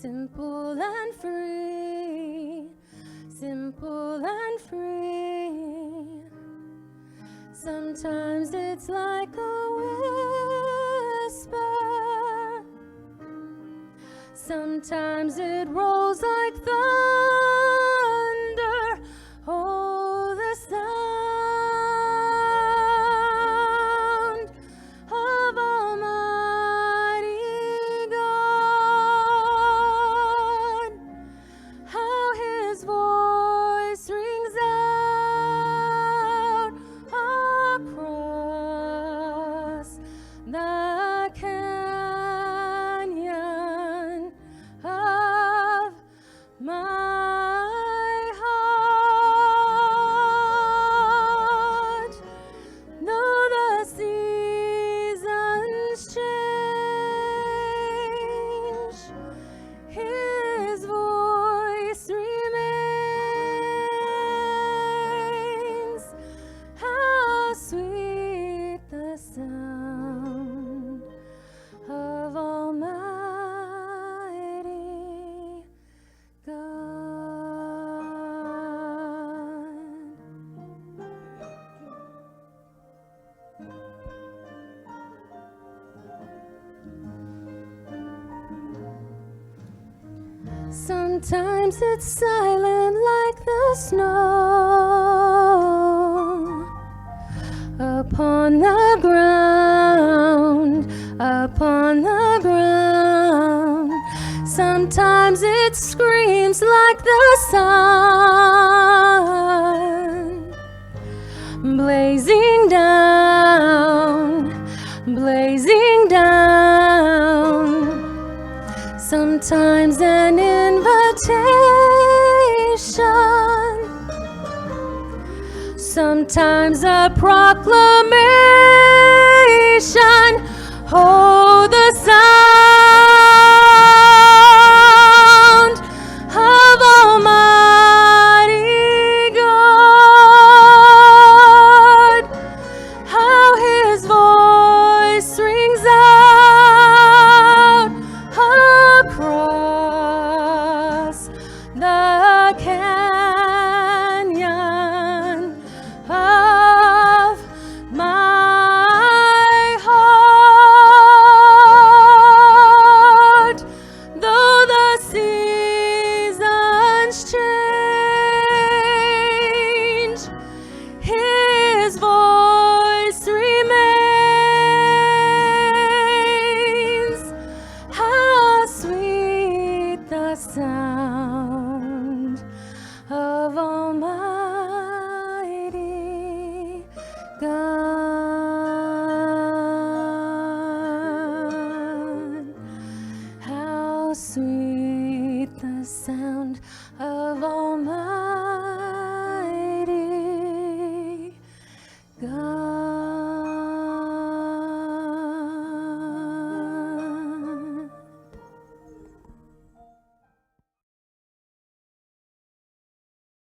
simple and free, simple and free. Sometimes it's like a whisper, sometimes it rolls like thunder. Oh, the sound of Almighty God, how His voice rings out across the canyon of my heart. Though the seasons change, His voice remains. How sweet the sound of Almighty God. Sometimes it's silent like the snow upon the ground, upon the ground. Sometimes it screams like the sun, blazing down, blazing down. Sometimes an invitation, sometimes a proclamation.